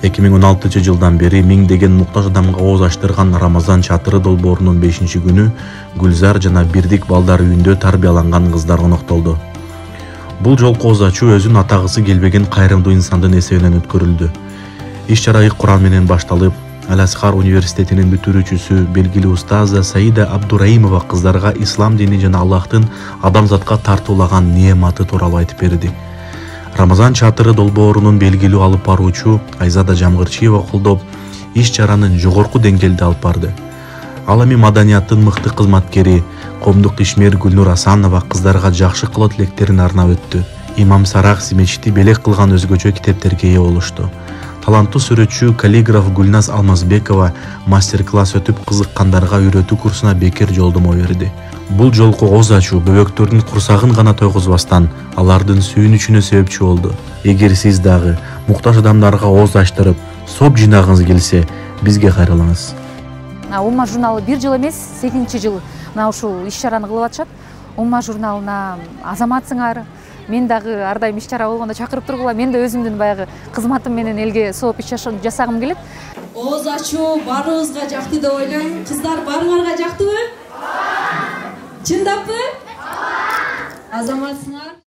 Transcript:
2016-жылдан бери миңдеген муктаж адамга ооз ачтырган Рамазан чатыры долбоорунун 5-күнү Гүлзар жана Бирдик балдар үйүндө тарбияланган кыздар коноктолду. Бул жолку ооз ачуу өзүн атагысы келбеген кайрымдуу инсандын эсебинен өткөрүлдү. Иш-чара Куран менен башталып, Ал-Азхар университетинин бүтүрүүчүсү, белгилүү устаза Саида Абдураимова кыздарга ислам дини жана Аллахтын адамзатка тартуулаган неаматы тууралуу айтып берди. Рамазан чатыры долбоорунун белгилүү алып баруучу Айзада Жамгырчиева колдоп, иш-чаранын жогорку деңгээлде алып барды. Ал эми маданияттын мыкты кызматкери, коомдук ишмер Гүлнур Асанова кыздарга жакшы кылоо тилектерин арнап өттү. Имам Саракси мечити белек кылган өзгөчө китептерге ээ болушту. Таланттуу сүрөтчү, каллиграф Гүлназ Алмазбекова мастер-класс өтүп, кызыккандарга үйрөтүү курсуна бекер жолдомо берди. Бул жолку ооз ачуу бөбөктөрдүн курсагын гана тойгузбастан, алардын сүйүнүчүнө себепчи болду. Эгер сиз дагы муктаж адамдарга ооз ачтырып, соп жыйнагыңыз келсе, бизге кайрылыңыз. Умма журналы 1 жыл эмес, 8-чи жыл мына ушул иш-чараны кылып атышат. Умма журналына азаматсыңар. Мен дагы ар дайым иш-чара болгондо чакырып тургула. Мен да өзүмдүн баягы кызматым менен элге сооп иш жасагым келет. Ооз ачуу баарыбызга жакты деп ойлойм. Кыздар баарыңарга жактыбы? Чындаппы? Азаматсыңар.